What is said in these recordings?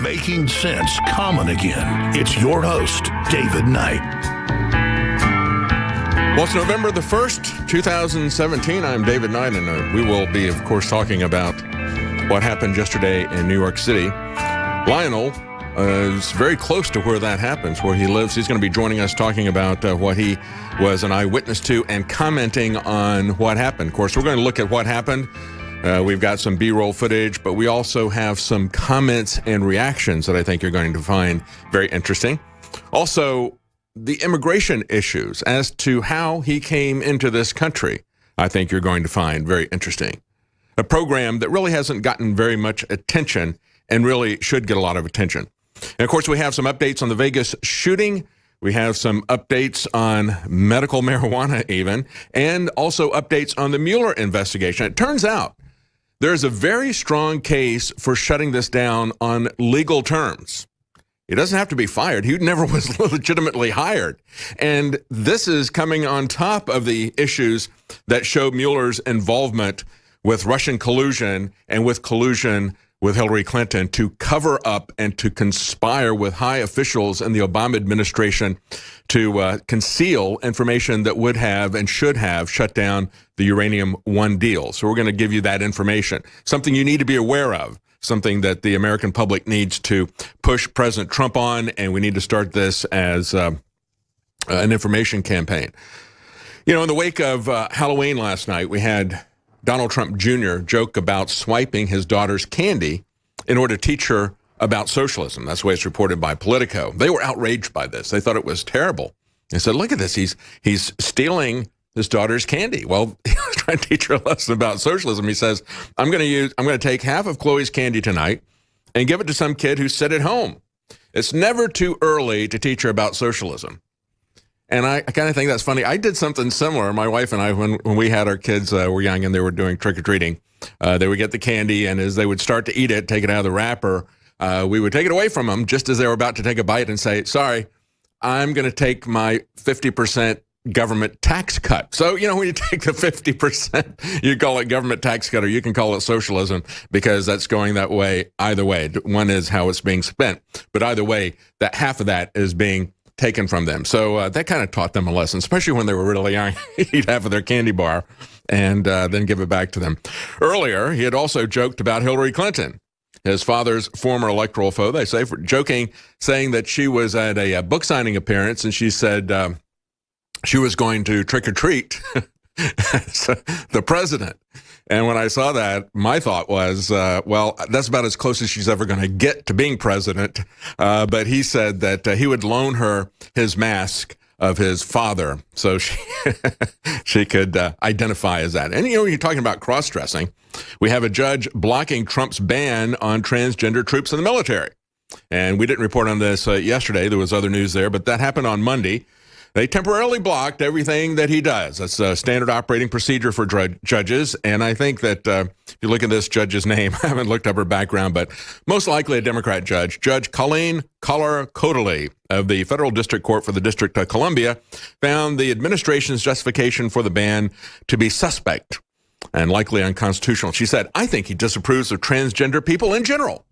making sense common again. It's your host, David Knight. Well, it's November the 1st, 2017. I'm David Knight, and we will be, of course, talking about what happened yesterday in New York City. Lionel is very close to where that happens, where he lives. He's going to be joining us talking about what he was an eyewitness to and commenting on what happened. Of course, we're going to look at what happened. We've got some B-roll footage, but we also have some comments and reactions that I think you're going to find very interesting. Also, the immigration issues as to how he came into this country, I think you're going to find very interesting. A program that really hasn't gotten very much attention and really should get a lot of attention. And of course, we have some updates on the Vegas shooting. We have some updates on medical marijuana even, and also updates on the Mueller investigation. It turns out there's a very strong case for shutting this down on legal terms. He doesn't have to be fired. He never was legitimately hired. And this is coming on top of the issues that show Mueller's involvement with Russian collusion and with collusion with Hillary Clinton to cover up and to conspire with high officials in the Obama administration to conceal information that would have and should have shut down the Uranium One deal. So we're going to give you that information, something you need to be aware of. Something that the American public needs to push President Trump on, and we need to start this as an information campaign. You know, in the wake of Halloween last night, we had Donald Trump Jr. joke about swiping his daughter's candy in order to teach her about socialism. That's the way it's reported by Politico. They were outraged by this. They thought it was terrible. They said, look at this. He's stealing his daughter's candy. Well, he was trying to teach her a lesson about socialism. He says, I'm going to take half of Chloe's candy tonight and give it to some kid who's sit at home. It's never too early to teach her about socialism. And I kind of think that's funny. I did something similar. My wife and I, when we had our kids were young and they were doing trick-or-treating, they would get the candy, and as they would start to eat it, take it out of the wrapper, we would take it away from them just as they were about to take a bite and say, sorry, I'm going to take my 50% government tax cut. So, you know, when you take the 50%, you call it government tax cut, or you can call it socialism, because that's going that way either way. One is how it's being spent, but either way, that half of that is being taken from them. So that kind of taught them a lesson, especially when they were really young. Eat half of their candy bar and then give it back to them. Earlier, he had also joked about Hillary Clinton, his father's former electoral foe, they say, for joking, saying that she was at a book signing appearance, and she said she was going to trick-or-treat the president. And when I saw that, my thought was, well, that's about as close as she's ever going to get to being president. But he said that he would loan her his mask of his father so she could identify as that. And, you know, when you're talking about cross-dressing, we have a judge blocking Trump's ban on transgender troops in the military. And we didn't report on this yesterday. There was other news there, but that happened on Monday. They temporarily blocked everything that he does. That's a standard operating procedure for judges. And I think that if you look at this judge's name, I haven't looked up her background, but most likely a Democrat judge, Judge Colleen Collar-Cotley of the Federal District Court for the District of Columbia, found the administration's justification for the ban to be suspect and likely unconstitutional. She said, I think he disapproves of transgender people in general.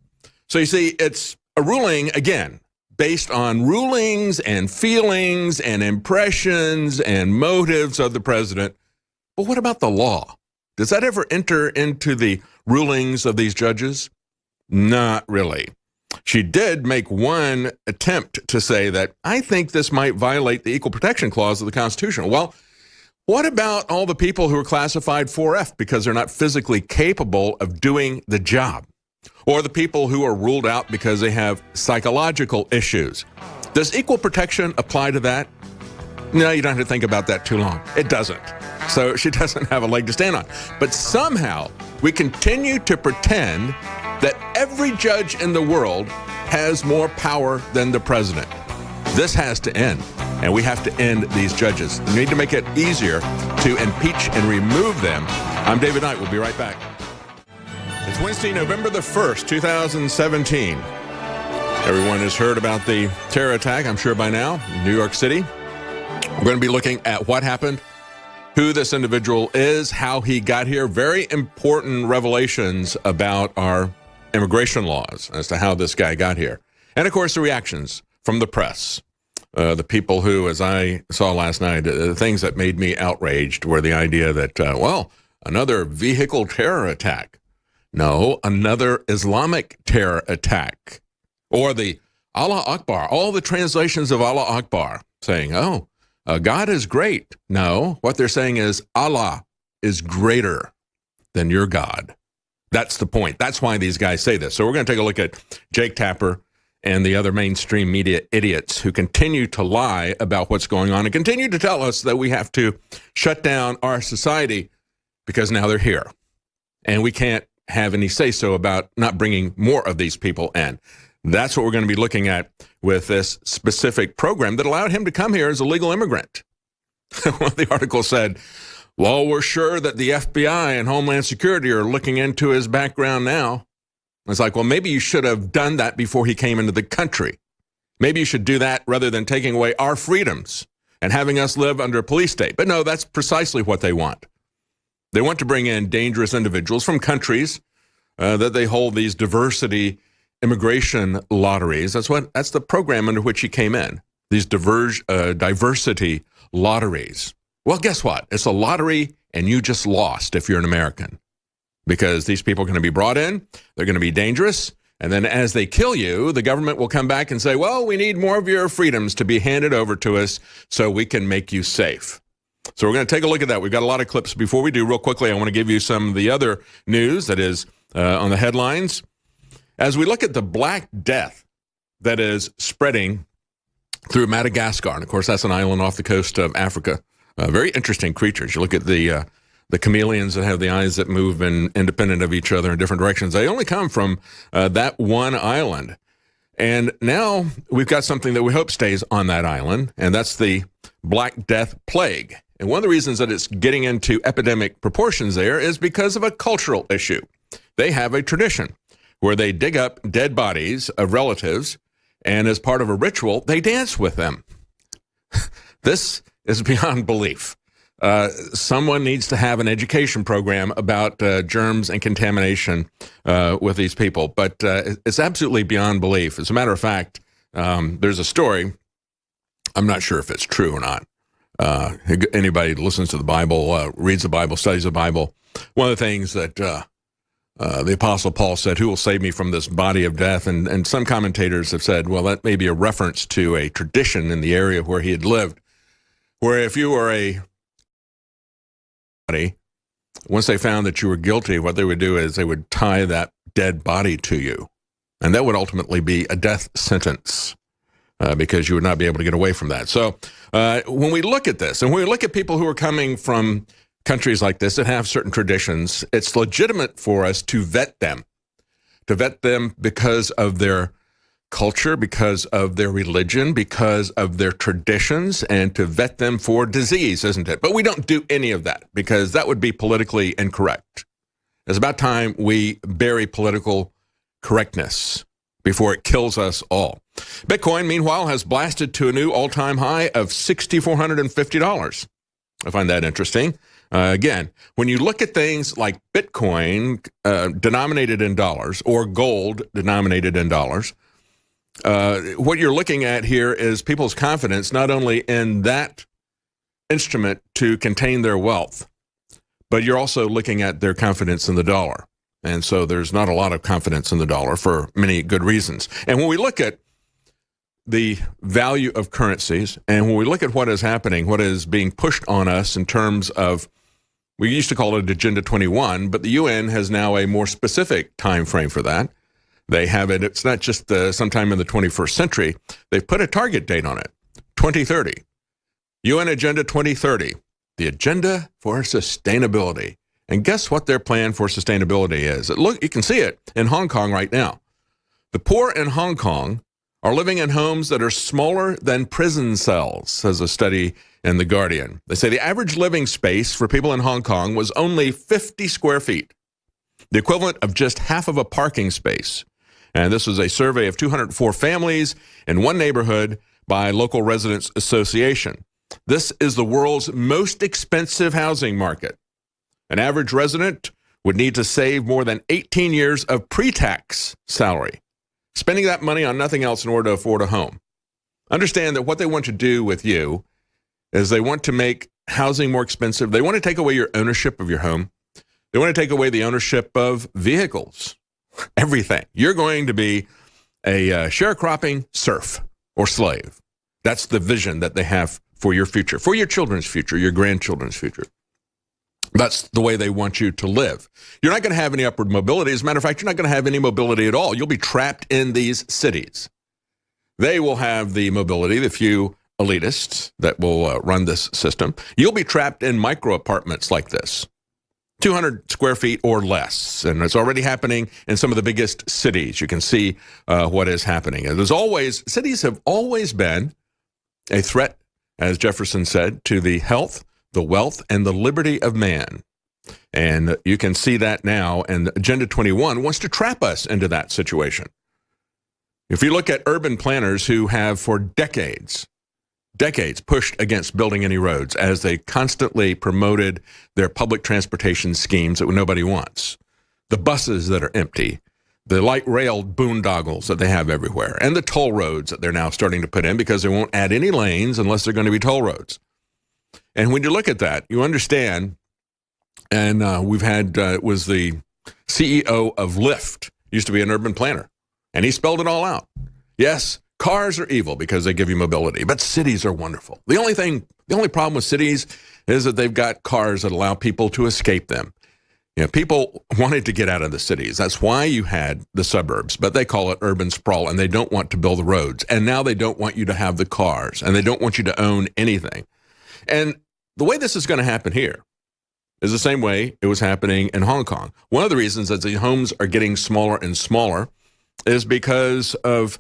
So you see, it's a ruling, again, based on rulings and feelings and impressions and motives of the president. But what about the law? Does that ever enter into the rulings of these judges? Not really. She did make one attempt to say that, I think this might violate the Equal Protection Clause of the Constitution. Well, what about all the people who are classified 4F because they're not physically capable of doing the job? Or the people who are ruled out because they have psychological issues. Does equal protection apply to that? No, you don't have to think about that too long. It doesn't. So she doesn't have a leg to stand on. But somehow we continue to pretend that every judge in the world has more power than the president. This has to end, and we have to end these judges. We need to make it easier to impeach and remove them. I'm David Knight. We'll be right back. It's Wednesday, November the 1st, 2017. Everyone has heard about the terror attack, I'm sure by now, in New York City. We're going to be looking at what happened, who this individual is, how he got here. Very important revelations about our immigration laws as to how this guy got here. And, of course, the reactions from the press. The people who, as I saw last night, the things that made me outraged were the idea that, another vehicle terror attack. No, another Islamic terror attack. Or the Allah Akbar, all the translations of Allah Akbar saying, God is great. No, what they're saying is Allah is greater than your God. That's the point. That's why these guys say this. So we're going to take a look at Jake Tapper and the other mainstream media idiots who continue to lie about what's going on and continue to tell us that we have to shut down our society because now they're here. And we can't have any say-so about not bringing more of these people in. That's what we're going to be looking at with this specific program that allowed him to come here as a legal immigrant. The article said, well, we're sure that the FBI and Homeland Security are looking into his background now. It's like, well, maybe you should have done that before he came into the country. Maybe you should do that rather than taking away our freedoms and having us live under a police state. But no, that's precisely what they want. They want to bring in dangerous individuals from countries that they hold these diversity immigration lotteries. That's the program under which he came in. These diversity lotteries. Well, guess what? It's a lottery, and you just lost if you're an American, because these people are going to be brought in. They're going to be dangerous. And then as they kill you, the government will come back and say, well, we need more of your freedoms to be handed over to us so we can make you safe. So we're going to take a look at that. We've got a lot of clips. Before we do, real quickly, I want to give you some of the other news that is on the headlines. As we look at the Black Death that is spreading through Madagascar, and of course that's an island off the coast of Africa, very interesting creatures. You look at the chameleons that have the eyes that move and independent of each other in different directions. They only come from that one island. And now we've got something that we hope stays on that island, and that's the Black Death Plague. And one of the reasons that it's getting into epidemic proportions there is because of a cultural issue. They have a tradition where they dig up dead bodies of relatives, and as part of a ritual, they dance with them. This is beyond belief. Someone needs to have an education program about germs and contamination with these people, but it's absolutely beyond belief. As a matter of fact, there's a story. I'm not sure if it's true or not. Anybody who listens to the Bible, reads the Bible, studies the Bible, one of the things that the Apostle Paul said, who will save me from this body of death? And some commentators have said, well, that may be a reference to a tradition in the area where he had lived, where if you were a body, once they found that you were guilty, what they would do is they would tie that dead body to you. And that would ultimately be a death sentence because you would not be able to get away from that. So when we look at this, and when we look at people who are coming from countries like this that have certain traditions, it's legitimate for us to vet them because of their culture, because of their religion, because of their traditions, and to vet them for disease, isn't it? But we don't do any of that because that would be politically incorrect. It's about time we bury political correctness before it kills us all. Bitcoin, meanwhile, has blasted to a new all-time high of $6,450. I find that interesting. Again, when you look at things like Bitcoin denominated in dollars or gold denominated in dollars, what you're looking at here is people's confidence not only in that instrument to contain their wealth, but you're also looking at their confidence in the dollar. And so there's not a lot of confidence in the dollar for many good reasons. And when we look at the value of currencies, and when we look at what is happening, what is being pushed on us in terms of, we used to call it Agenda 21, but the UN has now a more specific time frame for that. They have it, it's not just sometime in the 21st century. They've put a target date on it, 2030. UN Agenda 2030, the agenda for sustainability. And guess what their plan for sustainability is? Look, you can see it in Hong Kong right now. The poor in Hong Kong are living in homes that are smaller than prison cells, says a study in The Guardian. They say the average living space for people in Hong Kong was only 50 square feet, the equivalent of just half of a parking space. And this was a survey of 204 families in one neighborhood by Local Residents Association. This is the world's most expensive housing market. An average resident would need to save more than 18 years of pre-tax salary, spending that money on nothing else in order to afford a home. Understand that what they want to do with you is they want to make housing more expensive. They want to take away your ownership of your home. They want to take away the ownership of vehicles, everything. You're going to be a sharecropping serf or slave. That's the vision that they have for your future, for your children's future, your grandchildren's future. That's the way they want you to live. You're not going to have any upward mobility. As a matter of fact, you're not going to have any mobility at all. You'll be trapped in these cities. They will have the mobility, the few elitists that will run this system. You'll be trapped in micro apartments like this, 200 square feet or less. And it's already happening in some of the biggest cities. You can see what is happening. And cities have always been a threat, as Jefferson said, to the health, the wealth, and the liberty of man. And you can see that now, and Agenda 21 wants to trap us into that situation. If you look at urban planners who have for decades pushed against building any roads as they constantly promoted their public transportation schemes that nobody wants, the buses that are empty, the light rail boondoggles that they have everywhere, and the toll roads that they're now starting to put in because they won't add any lanes unless they're going to be toll roads. And when you look at that, you understand, and we've had, was the CEO of Lyft, used to be an urban planner, and he spelled it all out. Yes, cars are evil because they give you mobility, but cities are wonderful. The only problem with cities is that they've got cars that allow people to escape them. You know, people wanted to get out of the cities. That's why you had the suburbs, but they call it urban sprawl, and they don't want to build the roads. And now they don't want you to have the cars, and they don't want you to own anything. And the way this is going to happen here is the same way it was happening in Hong Kong. One of the reasons that the homes are getting smaller and smaller is because of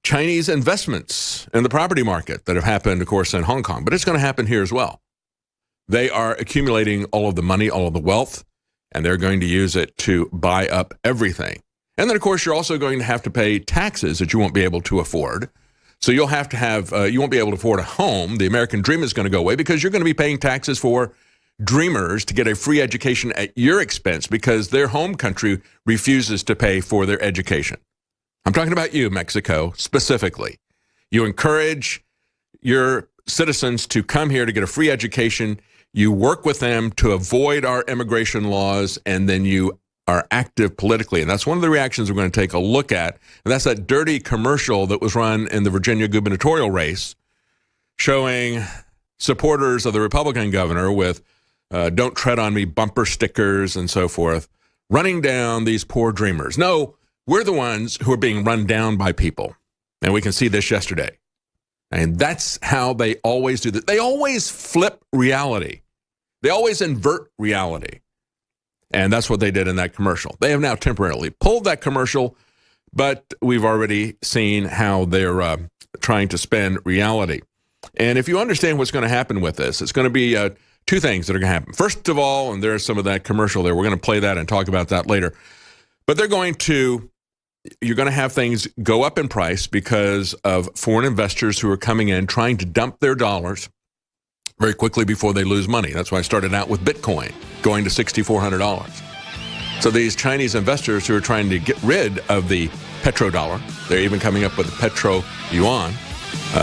Chinese investments in the property market that have happened, of course, in Hong Kong. But it's going to happen here as well. They are accumulating all of the money, all of the wealth, and they're going to use it to buy up everything. And then, of course, you're also going to have to pay taxes that you won't be able to afford. So you'll have to have, you won't be able to afford a home. The American dream is going to go away because you're going to be paying taxes for dreamers to get a free education at your expense because their home country refuses to pay for their education. I'm talking about you, Mexico, specifically. You encourage your citizens to come here to get a free education. You work with them to avoid our immigration laws, and then you are active politically. And that's one of the reactions we're going to take a look at. And that's that dirty commercial that was run in the Virginia gubernatorial race showing supporters of the Republican governor with "Don't Tread on Me" bumper stickers and so forth, running down these poor dreamers. No, we're the ones who are being run down by people. And we can see this yesterday. And that's how they always do that. They always flip reality. They always invert reality. And that's what they did in that commercial. They have now temporarily pulled that commercial, but we've already seen how they're trying to spin reality. And if you understand what's going to happen with this, it's going to be two things that are going to happen. First of all, and there's some of that commercial there, we're going to play that and talk about that later. But you're going to have things go up in price because of foreign investors who are coming in trying to dump their dollars very quickly before they lose money. That's why I started out with Bitcoin going to $6,400. So these Chinese investors who are trying to get rid of the petrodollar, they're even coming up with the petro yuan,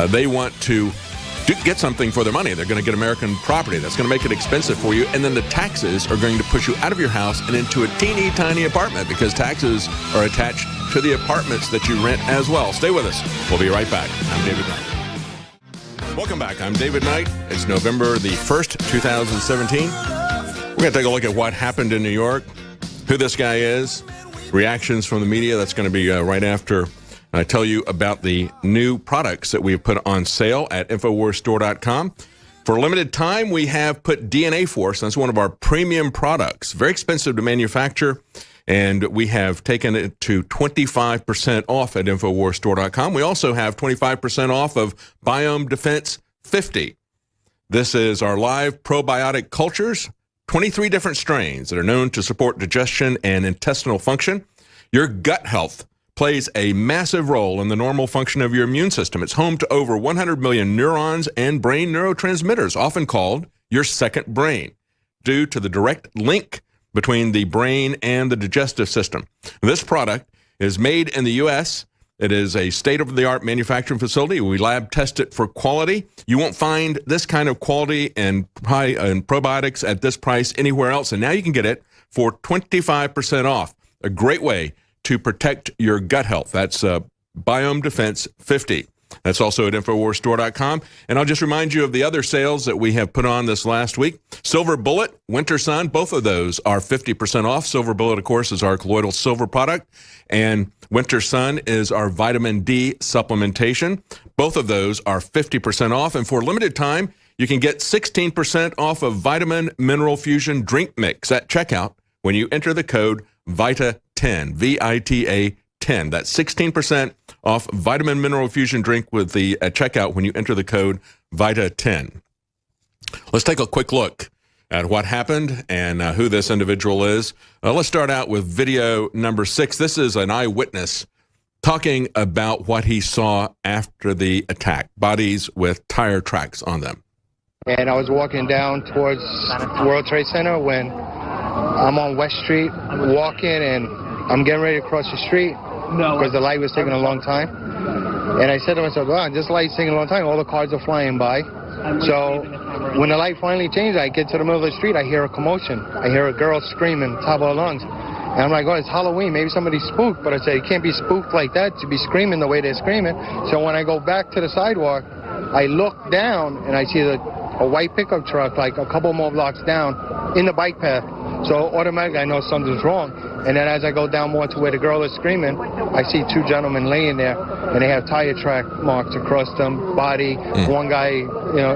they want to get something for their money. They're going to get American property. That's going to make it expensive for you. And then the taxes are going to push you out of your house and into a teeny tiny apartment because taxes are attached to the apartments that you rent as well. Stay with us. We'll be right back. I'm David Knight. Welcome back. I'm David Knight. It's November the 1st, 2017. We're going to take a look at what happened in New York, who this guy is, reactions from the media. That's going to be right after I tell you about the new products that we've put on sale at InfoWarsStore.com. For a limited time, we have put DNA Force. That's one of our premium products. Very expensive to manufacture, and we have taken it to 25% off at InfoWarsStore.com. We also have 25% off of Biome Defense 50. This is our live probiotic cultures, 23 different strains that are known to support digestion and intestinal function. Your gut health plays a massive role in the normal function of your immune system. It's home to over 100 million neurons and brain neurotransmitters, often called your second brain, due to the direct link between the brain and the digestive system. This product is made in the U.S. It is a state-of-the-art manufacturing facility. We lab test it for quality. You won't find this kind of quality and probiotics at this price anywhere else. And now you can get it for 25% off. A great way to protect your gut health. That's Biome Defense 50. That's also at InfoWarsStore.com. And I'll just remind you of the other sales that we have put on this last week. Silver Bullet, Winter Sun, both of those are 50% off. Silver Bullet, of course, is our colloidal silver product. And Winter Sun is our vitamin D supplementation. Both of those are 50% off. And for a limited time, you can get 16% off of Vitamin Mineral Fusion Drink Mix at checkout when you enter the code VITA10, VITA 10. That's 16% off Vitamin Mineral Fusion Drink with the checkout when you enter the code VITA10. Let's take a quick look at what happened and who this individual is. Let's start out with video number 6. This is an eyewitness talking about what he saw after the attack. Bodies with tire tracks on them. And I was walking down towards World Trade Center when I'm on West Street walking, and I'm getting ready to cross the street because the light was taking a long time. And I said to myself, wow, this light's taking a long time. All the cars are flying by. So when the light finally changed, I get to the middle of the street, I hear a commotion. I hear a girl screaming, top of her lungs. And I'm like, oh, it's Halloween. Maybe somebody's spooked. But I said, you can't be spooked like that to be screaming the way they're screaming. So when I go back to the sidewalk, I look down and I see a white pickup truck like a couple more blocks down in the bike path. So automatically I know something's wrong. And then as I go down more to where the girl is screaming, I see two gentlemen laying there, and they have tire track marks across them, body. One guy, you know,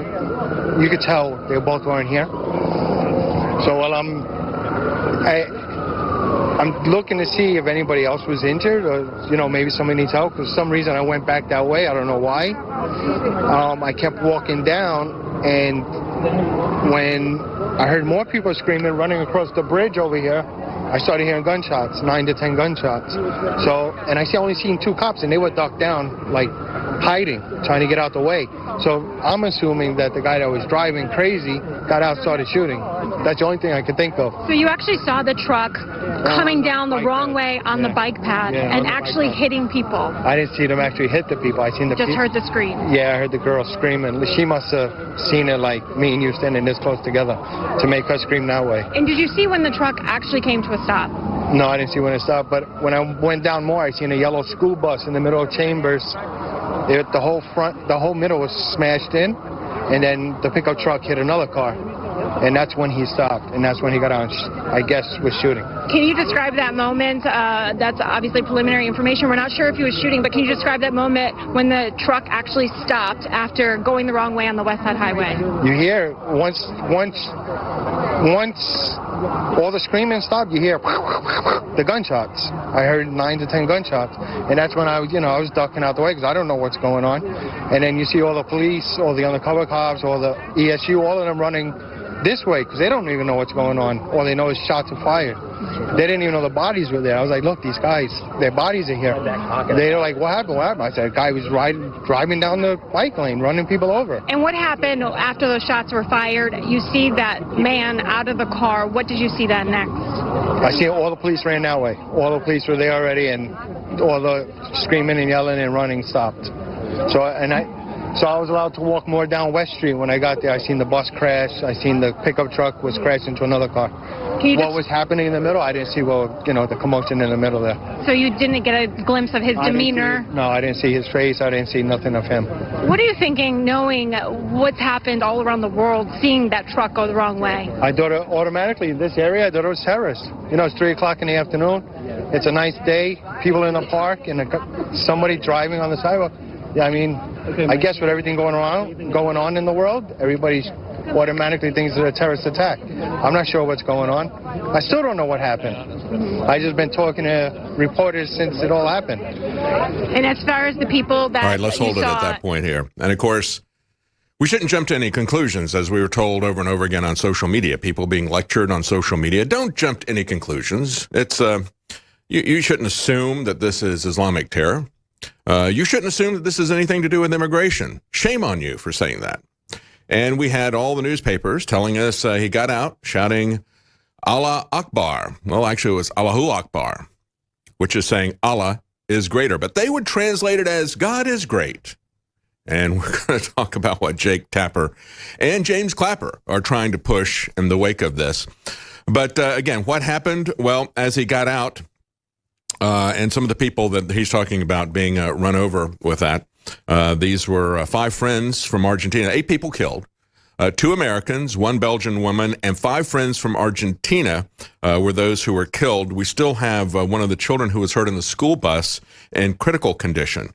you could tell they both weren't here. So while I'm looking to see if anybody else was injured, or, you know, maybe somebody needs help. For some reason I went back that way. I don't know why. I kept walking down, and when I heard more people screaming, running across the bridge over here, I started hearing gunshots, 9 to 10 gunshots. So, and I only seen 2 cops, and they were ducked down, like hiding, trying to get out the way. So I'm assuming that the guy that was driving crazy got out, started shooting. That's the only thing I could think of. So you actually saw the truck coming down the wrong way on the bike path and actually hitting people. I didn't see them actually hit the people. I seen the just heard the scream. Yeah, I heard the girl screaming. She must have seen it like me and you standing this close together to make her scream that way. And did you see when the truck actually came to a stop? No, I didn't see when it stopped. But when I went down more, I seen a yellow school bus in the middle of Chambers. The whole front, the whole middle was smashed in, and then the pickup truck hit another car. And that's when he stopped, and that's when he got on, I guess, was shooting. Can you describe that moment? That's obviously preliminary information. We're not sure if he was shooting, but can you describe that moment when the truck actually stopped after going the wrong way on the West Side Highway? You hear, once all the screaming stopped, you hear the gunshots. I heard 9 to 10 gunshots, and that's when I was ducking out the way because I don't know what's going on. And then you see all the police, all the undercover cops, all the ESU, all of them running this way because they don't even know what's going on. All they know is shots are fired. They didn't even know the bodies were there. I was like, look, these guys, their bodies are here. They're like, what happened? What happened? I said, a guy was driving down the bike lane, running people over. And what happened after those shots were fired? You see that man out of the car. What did you see then next? I see all the police ran that way. All the police were there already, and all the screaming and yelling and running stopped. So I was allowed to walk more down West Street. When I got there, I seen the bus crash. I seen the pickup truck was crashed into another car. What was happening in the middle, I didn't see the commotion in the middle there. So you didn't get a glimpse of his demeanor? No, I didn't see his face. I didn't see nothing of him. What are you thinking, knowing what's happened all around the world, seeing that truck go the wrong way? I thought automatically in this area, I thought it was terrorists. You know, it's 3 o'clock in the afternoon. It's a nice day. People in the park and somebody driving on the sidewalk. Yeah, I mean, I guess with everything going on in the world, everybody's automatically thinks it's a terrorist attack. I'm not sure what's going on. I still don't know what happened. I just been talking to reporters since it all happened. And as far as the people that all right, let's hold it at that point here. And of course, we shouldn't jump to any conclusions, as we were told over and over again on social media. People being lectured on social media. Don't jump to any conclusions. It's you shouldn't assume that this is Islamic terror. You shouldn't assume that this has anything to do with immigration. Shame on you for saying that. And we had all the newspapers telling us he got out shouting Allah Akbar. Well, actually, it was Allahu Akbar, which is saying Allah is greater. But they would translate it as God is great. And we're going to talk about what Jake Tapper and James Clapper are trying to push in the wake of this. But again, what happened? Well, as he got out, and some of the people that he's talking about being run over with that, these were 5 friends from Argentina, 8 people killed. 2 Americans, 1 Belgian woman, and 5 friends from Argentina were those who were killed. We still have one of the children who was hurt in the school bus in critical condition.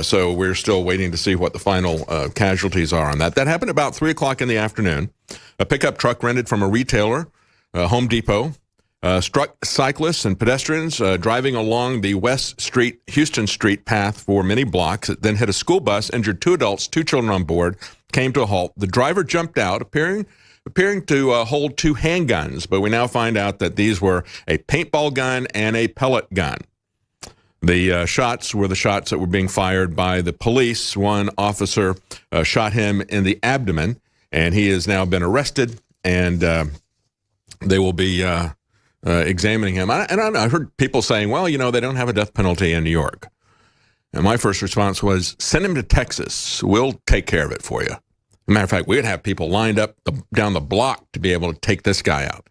So we're still waiting to see what the final casualties are on that. That happened about 3 o'clock in the afternoon. A pickup truck rented from a retailer, Home Depot, struck cyclists and pedestrians driving along the West Street, Houston Street path for many blocks. It then hit a school bus, injured 2 adults, 2 children on board, came to a halt. The driver jumped out, appearing to hold 2 handguns, but we now find out that these were a paintball gun and a pellet gun. The shots were the shots that were being fired by the police. One officer shot him in the abdomen, and he has now been arrested, and they will be examining him. And I heard people saying, well, you know, they don't have a death penalty in New York. And my first response was, send him to Texas. We'll take care of it for you. As a matter of fact, we'd have people lined up down the block to be able to take this guy out.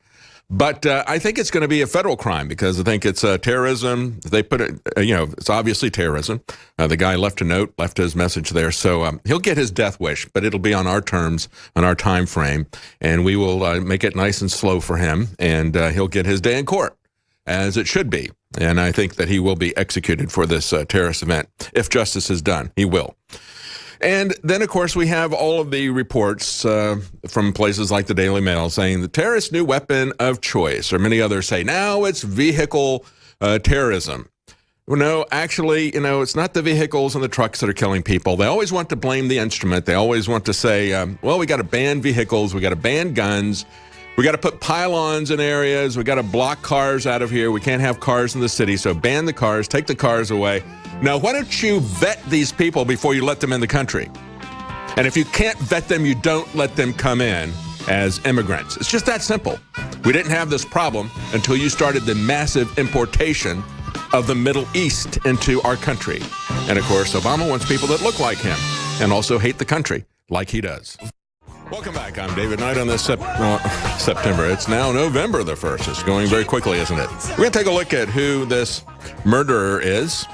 But I think it's going to be a federal crime because I think it's terrorism. They put it, it's obviously terrorism. The guy left a note, left his message there. So he'll get his death wish, but it'll be on our terms, on our time frame. And we will make it nice and slow for him. And he'll get his day in court, as it should be. And I think that he will be executed for this terrorist event. If justice is done, he will. And then, of course, we have all of the reports from places like the Daily Mail saying the terrorist's new weapon of choice, or many others say now it's vehicle terrorism. Well, no, actually, it's not the vehicles and the trucks that are killing people. They always want to blame the instrument. They always want to say, well, we got to ban vehicles. We got to ban guns. We got to put pylons in areas. We got to block cars out of here. We can't have cars in the city, so ban the cars, take the cars away. Now, why don't you vet these people before you let them in the country? And if you can't vet them, you don't let them come in as immigrants. It's just that simple. We didn't have this problem until you started the massive importation of the Middle East into our country. And of course, Obama wants people that look like him and also hate the country like he does. Welcome back. I'm David Knight on this September. It's now November the 1st. It's going very quickly, isn't it? We're going to take a look at who this murderer is.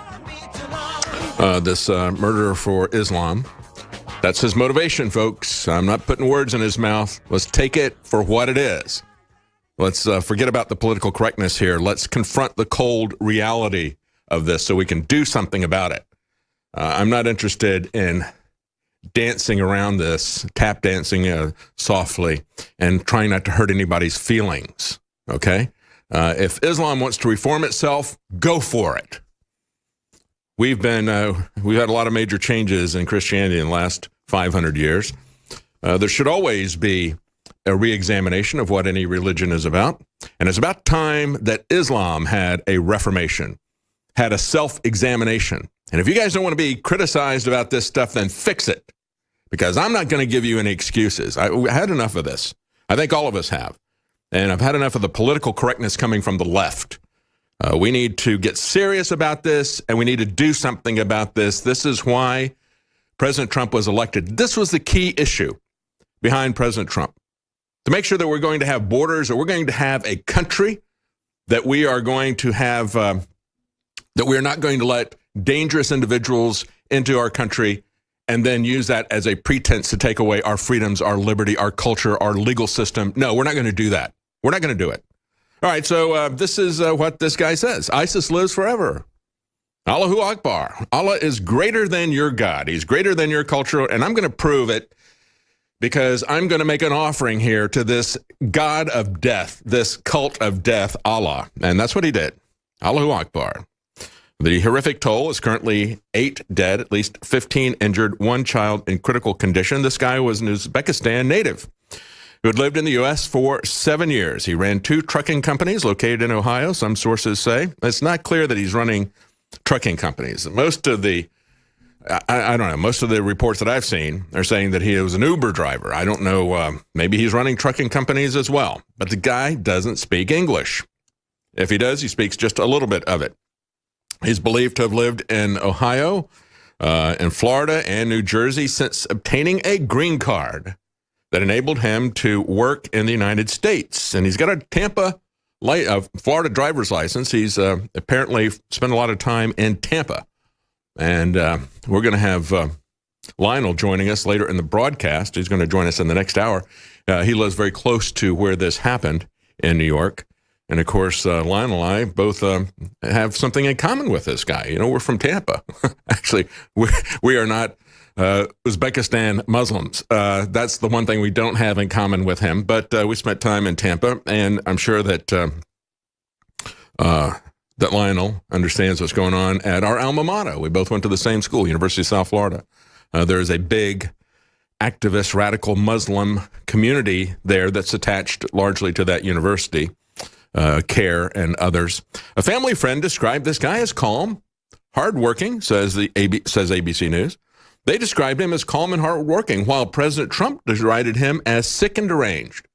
This murderer for Islam. That's his motivation, folks. I'm not putting words in his mouth. Let's take it for what it is. Let's forget about the political correctness here. Let's confront the cold reality of this so we can do something about it. I'm not interested in dancing around this, tap dancing softly, and trying not to hurt anybody's feelings, okay? If Islam wants to reform itself, go for it. We've had a lot of major changes in Christianity in the last 500 years. There should always be a re-examination of what any religion is about. And it's about time that Islam had a reformation, had a self-examination. And if you guys don't want to be criticized about this stuff, then fix it. Because I'm not going to give you any excuses. I had enough of this. I think all of us have. And I've had enough of the political correctness coming from the left. We need to get serious about this, and we need to do something about this. This is why President Trump was elected. This was the key issue behind President Trump. To make sure that we're going to have borders, or we're going to have a country that we are going to have, that we are not going to let dangerous individuals into our country and then use that as a pretense to take away our freedoms, our liberty, our culture, our legal system. No, we're not going to do that. We're not going to do it. All right, so this is what this guy says. ISIS lives forever. Allahu Akbar. Allah is greater than your God. He's greater than your culture, and I'm going to prove it because I'm going to make an offering here to this God of death, this cult of death, Allah. And that's what he did. Allahu Akbar. The horrific toll is currently 8 dead, at least 15 injured, 1 child in critical condition. This guy was an Uzbekistan native who had lived in the U.S. for 7 years. He ran 2 trucking companies located in Ohio, some sources say. It's not clear that he's running trucking companies. Most of the I don't know. Most of the reports that I've seen are saying that he was an Uber driver. I don't know. Maybe he's running trucking companies as well. But the guy doesn't speak English. If he does, he speaks just a little bit of it. He's believed to have lived in Ohio, in Florida, and New Jersey since obtaining a green card that enabled him to work in the United States. And he's got a Florida driver's license. He's apparently spent a lot of time in Tampa. And we're going to have Lionel joining us later in the broadcast. He's going to join us in the next hour. He lives very close to where this happened in New York. And, of course, Lionel and I both have something in common with this guy. You know, we're from Tampa. Actually, we are not Uzbekistan Muslims. That's the one thing we don't have in common with him. But we spent time in Tampa, and I'm sure that that Lionel understands what's going on at our alma mater. We both went to the same school, University of South Florida. There is a big activist, radical Muslim community there that's attached largely to that university, CARE and others. A family friend described this guy as calm, hardworking, says ABC News. They described him as calm and hardworking, while President Trump derided him as sick and deranged.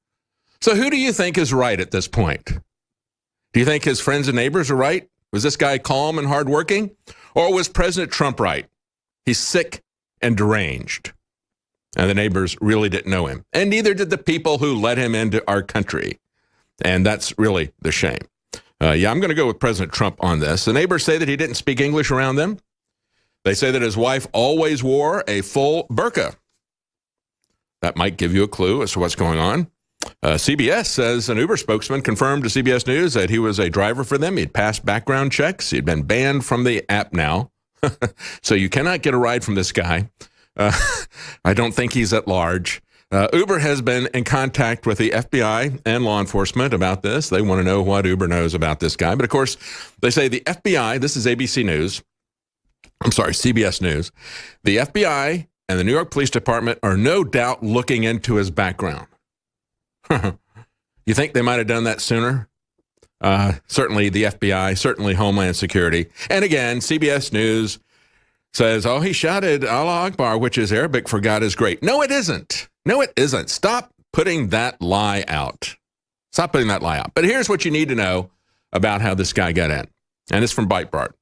So who do you think is right at this point? Do you think his friends and neighbors are right? Was this guy calm and hardworking? Or was President Trump right? He's sick and deranged. And the neighbors really didn't know him. And neither did the people who let him into our country. And that's really the shame. I'm going to go with President Trump on this. The neighbors say that he didn't speak English around them. They say that his wife always wore a full burqa. That might give you a clue as to what's going on. CBS says an Uber spokesman confirmed to CBS News that he was a driver for them. He'd passed background checks. He'd been banned from the app now. So you cannot get a ride from this guy. I don't think he's at large. Uber has been in contact with the FBI and law enforcement about this. They want to know what Uber knows about this guy. But, of course, they say the FBI, this is ABC News. I'm sorry, CBS News. The FBI and the New York Police Department are no doubt looking into his background. You think they might have done that sooner? Certainly the FBI, certainly Homeland Security. And again, CBS News says, oh, he shouted Allah Akbar, which is Arabic for God is great. No, it isn't. No, it isn't. Stop putting that lie out. Stop putting that lie out. But here's what you need to know about how this guy got in. And it's from Breitbart.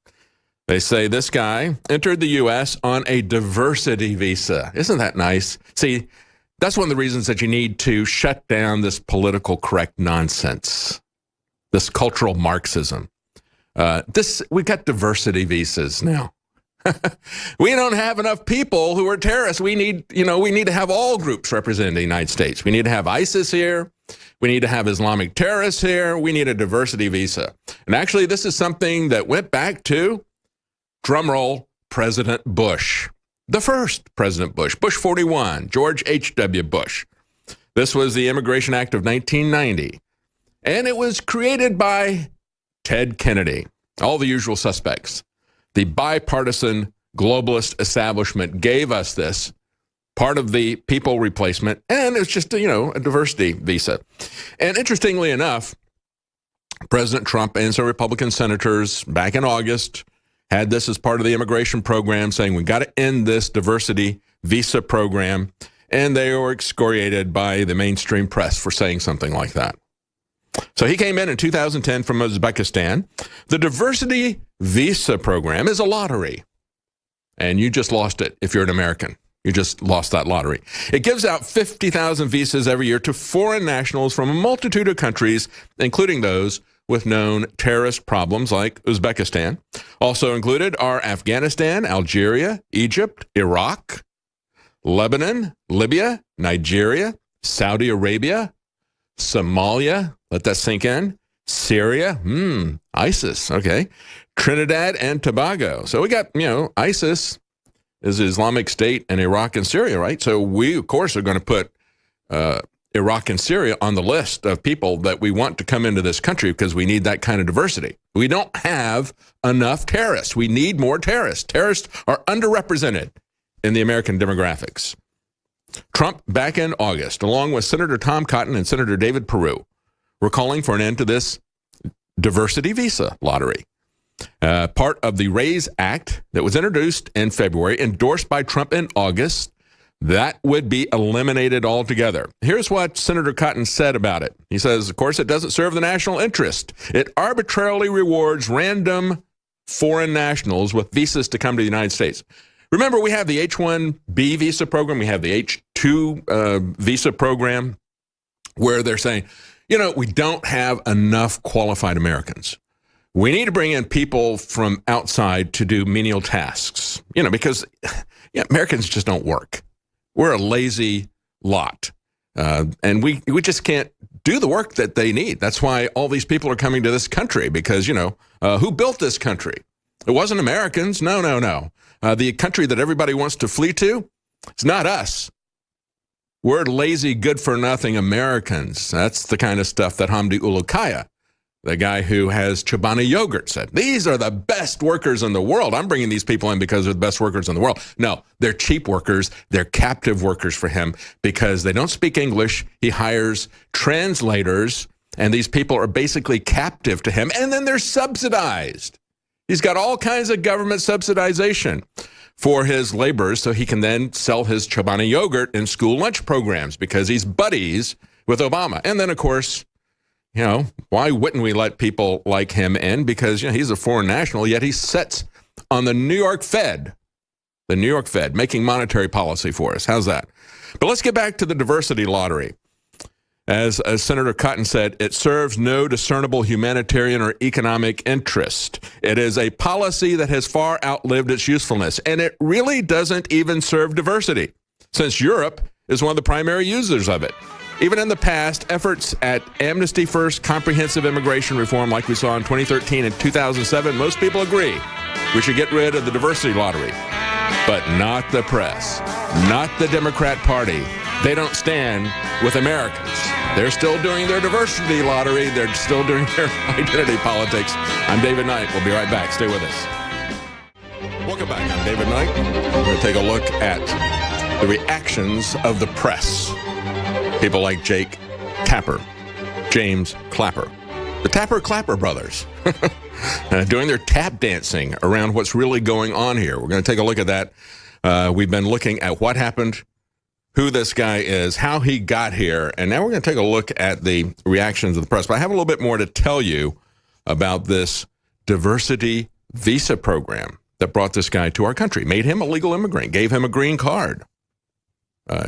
They say this guy entered the U.S. on a diversity visa. Isn't that nice? See, that's one of the reasons that you need to shut down this political correct nonsense, this cultural Marxism. We've got diversity visas now. We don't have enough people who are terrorists. We need to have all groups represented in the United States. We need to have ISIS here. We need to have Islamic terrorists here. We need a diversity visa. And actually, this is something that went back to, drumroll, President Bush. The first President Bush, Bush 41, George H.W. Bush. This was the Immigration Act of 1990. And it was created by Ted Kennedy, all the usual suspects. The bipartisan globalist establishment gave us this, part of the people replacement, and it was just, a diversity visa. And interestingly enough, President Trump and some Republican senators back in August had this as part of the immigration program, saying we got to end this diversity visa program, and they were excoriated by the mainstream press for saying something like that. So he came in 2010 from Uzbekistan. The diversity visa program is a lottery, and you just lost it if you're an American. You just lost that lottery. It gives out 50,000 visas every year to foreign nationals from a multitude of countries, including those with known terrorist problems like Uzbekistan. Also included are Afghanistan, Algeria, Egypt, Iraq, Lebanon, Libya, Nigeria, Saudi Arabia, Somalia, let that sink in, Syria, ISIS, okay, Trinidad and Tobago. So we got, ISIS is Islamic State and Iraq and Syria, right? So we, of course, are going to put Iraq and Syria on the list of people that we want to come into this country because we need that kind of diversity. We don't have enough terrorists. We need more terrorists. Terrorists are underrepresented in the American demographics. Trump, back in August, along with Senator Tom Cotton and Senator David Peru, were calling for an end to this diversity visa lottery. part of the RAISE Act that was introduced in February, endorsed by Trump in August. That would be eliminated altogether. Here's what Senator Cotton said about it. He says, of course, it doesn't serve the national interest. It arbitrarily rewards random foreign nationals with visas to come to the United States. Remember, we have the H-1B visa program. We have the H-2 visa program where they're saying, we don't have enough qualified Americans. We need to bring in people from outside to do menial tasks, because Americans just don't work. We're a lazy lot, and we just can't do the work that they need. That's why all these people are coming to this country because, who built this country? It wasn't Americans. No. The country that everybody wants to flee to, it's not us. We're lazy, good-for-nothing Americans. That's the kind of stuff that Hamdi Ulukaya, the guy who has Chobani yogurt, said. These are the best workers in the world. I'm bringing these people in because they're the best workers in the world. No, they're cheap workers. They're captive workers for him because they don't speak English. He hires translators, and these people are basically captive to him, and then they're subsidized. He's got all kinds of government subsidization for his laborers so he can then sell his Chobani yogurt in school lunch programs because he's buddies with Obama. And then, of course, why wouldn't we let people like him in? Because he's a foreign national, yet he sits on the New York Fed, making monetary policy for us. How's that? But let's get back to the diversity lottery. As Senator Cotton said, it serves no discernible humanitarian or economic interest. It is a policy that has far outlived its usefulness, and it really doesn't even serve diversity, since Europe is one of the primary users of it. Even in the past, efforts at Amnesty First comprehensive immigration reform like we saw in 2013 and 2007, most people agree we should get rid of the diversity lottery. But not the press, not the Democrat Party. They don't stand with Americans. They're still doing their diversity lottery. They're still doing their identity politics. I'm David Knight. We'll be right back. Stay with us. Welcome back. I'm David Knight. We're going to take a look at the reactions of the press. People like Jake Tapper, James Clapper, the Tapper-Clapper brothers, doing their tap dancing around what's really going on here. We're going to take a look at that. We've been looking at what happened, who this guy is, how he got here, and now we're going to take a look at the reactions of the press. But I have a little bit more to tell you about this diversity visa program that brought this guy to our country, made him a legal immigrant, gave him a green card.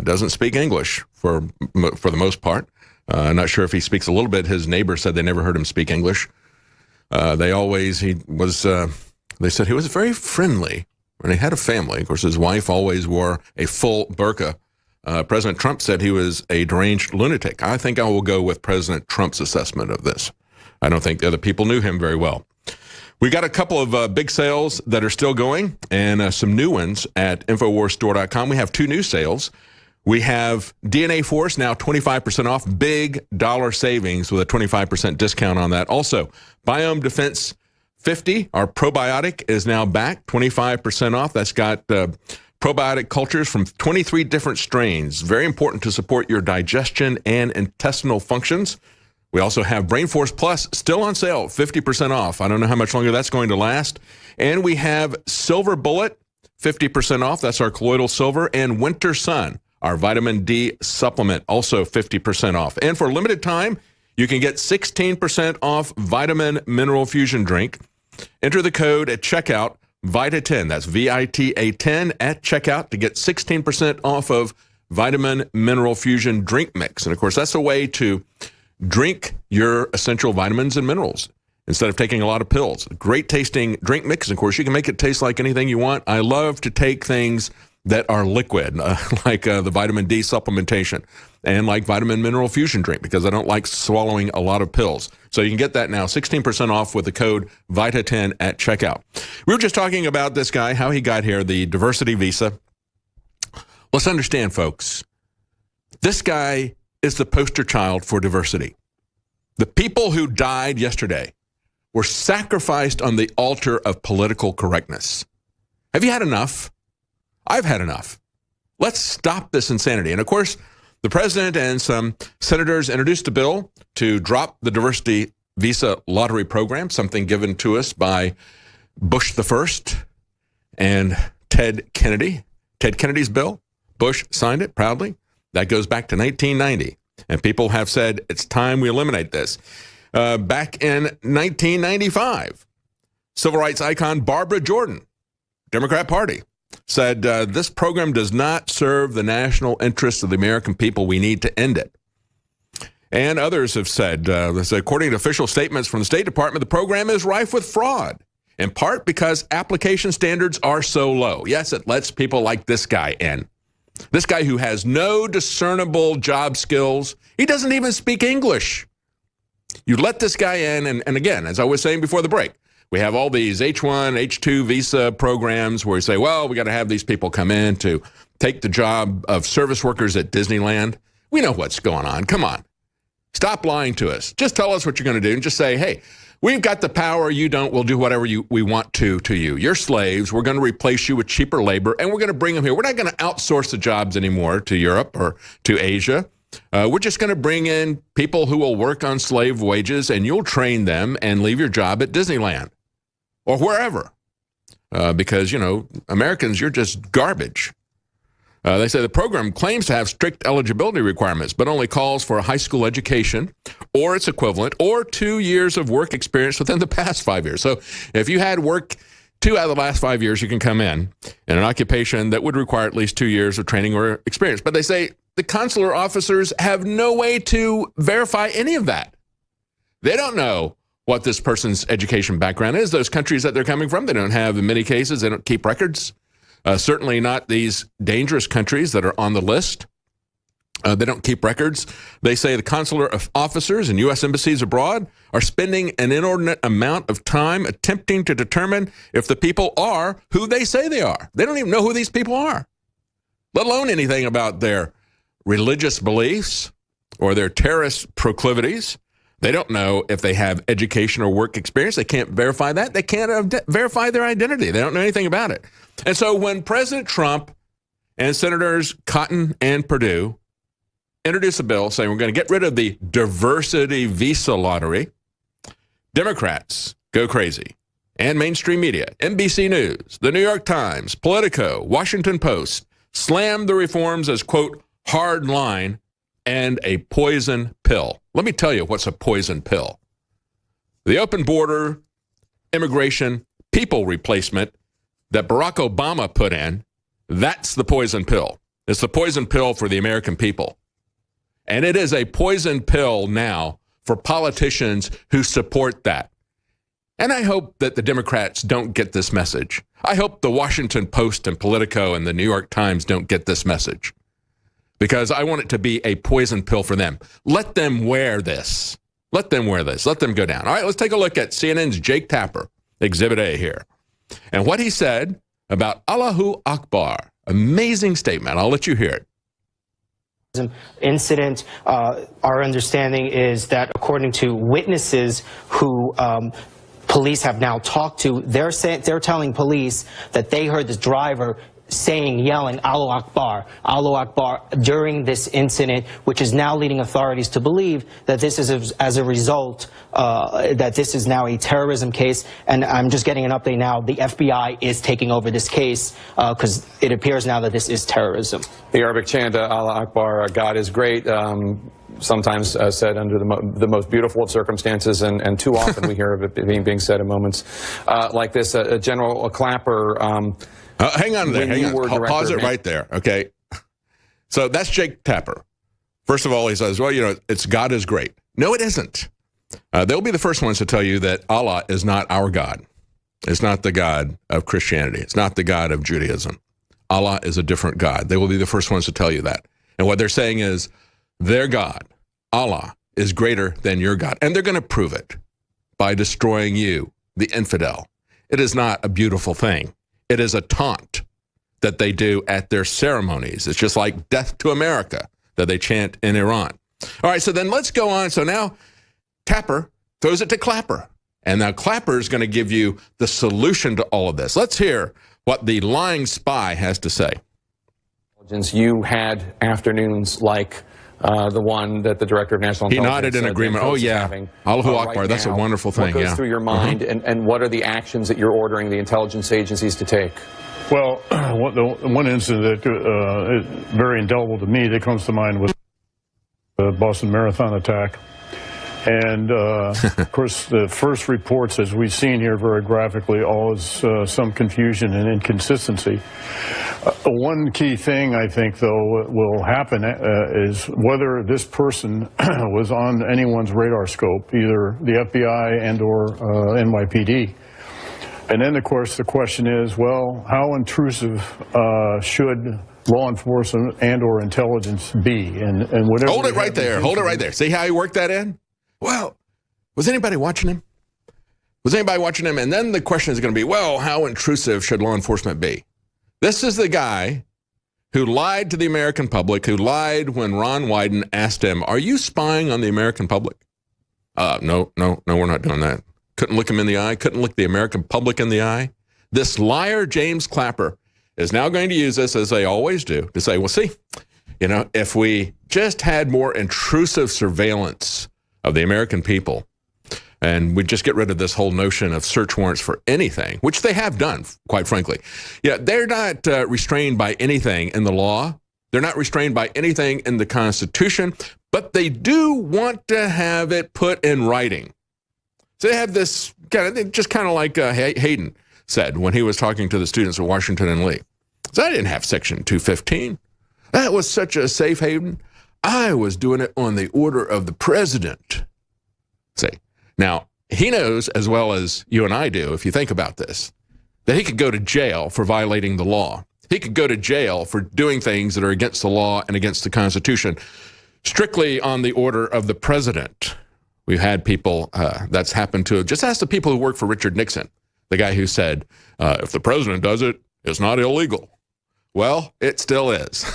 Doesn't speak English for the most part. Not sure if he speaks a little bit. His neighbor said they never heard him speak English. They said he was very friendly when he had a family. Of course, his wife always wore a full burqa. President Trump said he was a deranged lunatic. I think I will go with President Trump's assessment of this. I don't think the other people knew him very well. We got a couple of big sales that are still going and some new ones at InfoWarsStore.com. We have two new sales. We have DNA Force now 25% off, big dollar savings with a 25% discount on that. Also, Biome Defense 50, our probiotic, is now back, 25% off. That's got probiotic cultures from 23 different strains. Very important to support your digestion and intestinal functions. We also have Brain Force Plus still on sale, 50% off. I don't know how much longer that's going to last. And we have Silver Bullet, 50% off. That's our colloidal silver. And Winter Sun, our vitamin D supplement, also 50% off. And for a limited time, you can get 16% off Vitamin Mineral Fusion Drink. Enter the code at checkout, VITA10. That's VITA10 at checkout to get 16% off of Vitamin Mineral Fusion Drink Mix. And of course, that's a way to drink your essential vitamins and minerals instead of taking a lot of pills. Great tasting drink mix. Of course, you can make it taste like anything you want. I love to take things that are liquid, like the vitamin D supplementation and like vitamin mineral fusion drink, because I don't like swallowing a lot of pills. So you can get that now, 16% off with the code VITA10 at checkout. We were just talking about this guy, how he got here, the diversity visa. Let's understand, folks, this guy is the poster child for diversity. The people who died yesterday were sacrificed on the altar of political correctness. Have you had enough? I've had enough. Let's stop this insanity. And of course, the president and some senators introduced a bill to drop the diversity visa lottery program, something given to us by Bush the First and Ted Kennedy. Ted Kennedy's bill, Bush signed it proudly. That goes back to 1990. And people have said it's time we eliminate this. Back in 1995, civil rights icon Barbara Jordan, Democrat Party, said this program does not serve the national interests of the American people. We need to end it. And others have said, according to official statements from the State Department, the program is rife with fraud, in part because application standards are so low. Yes, it lets people like this guy in. This guy who has no discernible job skills. He doesn't even speak English. You let this guy in, and again, as I was saying before the break, we have all these H-1, H-2 visa programs where you say, well, we got to have these people come in to take the job of service workers at Disneyland. We know what's going on. Come on. Stop lying to us. Just tell us what you're going to do and just say, hey, we've got the power. You don't. We'll do whatever we want to you. You're slaves. We're going to replace you with cheaper labor, and we're going to bring them here. We're not going to outsource the jobs anymore to Europe or to Asia. We're just going to bring in people who will work on slave wages, and you'll train them and leave your job at Disneyland or wherever. Because, you know, Americans, you're just garbage. They say the program claims to have strict eligibility requirements, but only calls for a high school education or its equivalent or 2 years of work experience within the past 5 years. So if you had work 2 out of the last 5 years, you can come in an occupation that would require at least 2 years of training or experience. But they say the consular officers have no way to verify any of that. They don't know what this person's education background is. Those countries that they're coming from, they don't have, in many cases, they don't keep records. Certainly not these dangerous countries that are on the list. They don't keep records. They say the consular officers and U.S. embassies abroad are spending an inordinate amount of time attempting to determine if the people are who they say they are. They don't even know who these people are, let alone anything about their religious beliefs or their terrorist proclivities. They don't know if they have education or work experience. They can't verify that. They can't verify their identity. They don't know anything about it. And so when President Trump and Senators Cotton and Perdue introduce a bill saying we're going to get rid of the diversity visa lottery, Democrats go crazy. And mainstream media, NBC News, The New York Times, Politico, Washington Post, slammed the reforms as, quote, hard line and a poison pill. Let me tell you what's a poison pill. The open border, immigration, people replacement that Barack Obama put in, that's the poison pill. It's the poison pill for the American people. And it is a poison pill now for politicians who support that. And I hope that the Democrats don't get this message. I hope the Washington Post and Politico and the New York Times don't get this message, because I want it to be a poison pill for them. Let them wear this. Let them wear this. Let them go down. All right, let's take a look at CNN's Jake Tapper, Exhibit A here, and what he said about Allahu Akbar. Amazing statement. I'll let you hear it. Incident, our understanding is that according to witnesses who police have now talked to, they're telling police that they heard this driver yelling Allahu Akbar during this incident, which is now leading authorities to believe that this is as a result that this is now a terrorism case. And I'm just getting an update now. The FBI is taking over this case because it appears now that this is terrorism. The Arabic chant, Allah Akbar, God is great, sometimes said under the most beautiful of circumstances, and too often we hear of it being said in moments like this. General Clapper, hang on there, hang on. Pause it right there, okay? So that's Jake Tapper. First of all, he says, well, you know, it's God is great. No, it isn't. They'll be the first ones to tell you that Allah is not our God. It's not the God of Christianity. It's not the God of Judaism. Allah is a different God. They will be the first ones to tell you that. And what they're saying is their God, Allah, is greater than your God. And they're going to prove it by destroying you, the infidel. It is not a beautiful thing. It is a taunt that they do at their ceremonies. It's just like death to America that they chant in Iran. All right, so then let's go on. So now Tapper throws it to Clapper. And now Clapper is going to give you the solution to all of this. Let's hear what the lying spy has to say. You had afternoons like the one that the Director of National Intelligence... He nodded in agreement. Oh, yeah. Allahu Akbar. That's a wonderful thing, What goes through your mind, and what are the actions that you're ordering the intelligence agencies to take? Well, one incident that is very indelible to me that comes to mind was the Boston Marathon attack. And, of course, the first reports, as we've seen here very graphically, always some confusion and inconsistency. One key thing, I think, though, will happen is whether this person was on anyone's radar scope, either the FBI and or NYPD. And then, of course, the question is, well, how intrusive should law enforcement and or intelligence be? And whatever. Hold it right there. Hold it right there. See how he worked that in? Well, was anybody watching him? Was anybody watching him? And then the question is going to be, well, how intrusive should law enforcement be? This is the guy who lied to the American public, who lied when Ron Wyden asked him, are you spying on the American public? No, we're not doing that. Couldn't look him in the eye, couldn't look the American public in the eye. This liar, James Clapper, is now going to use this, as they always do, to say, well, see, you know, if we just had more intrusive surveillance of the American people, and we just get rid of this whole notion of search warrants for anything, which they have done, quite frankly. Yeah, they're not restrained by anything in the law. They're not restrained by anything in the Constitution, but they do want to have it put in writing. So they have this just kind of like Hayden said when he was talking to the students at Washington and Lee. So I didn't have Section 215. That was such a safe haven. I was doing it on the order of the president. See, now he knows as well as you and I do, if you think about this, that he could go to jail for violating the law. He could go to jail for doing things that are against the law and against the Constitution, strictly on the order of the president. We've had people that's happened to. Just ask the people who work for Richard Nixon, the guy who said, if the president does it, it's not illegal. Well, it still is.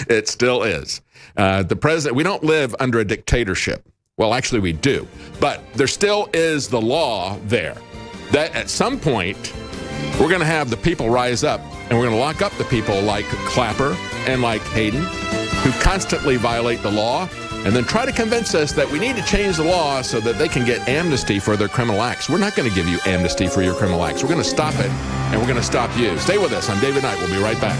It still is. The president, we don't live under a dictatorship. Well, actually we do. But there still is the law there that at some point we're going to have the people rise up and we're going to lock up the people like Clapper and like Hayden who constantly violate the law and then try to convince us that we need to change the law so that they can get amnesty for their criminal acts. We're not going to give you amnesty for your criminal acts. We're going to stop it, and we're going to stop you. Stay with us. I'm David Knight. We'll be right back.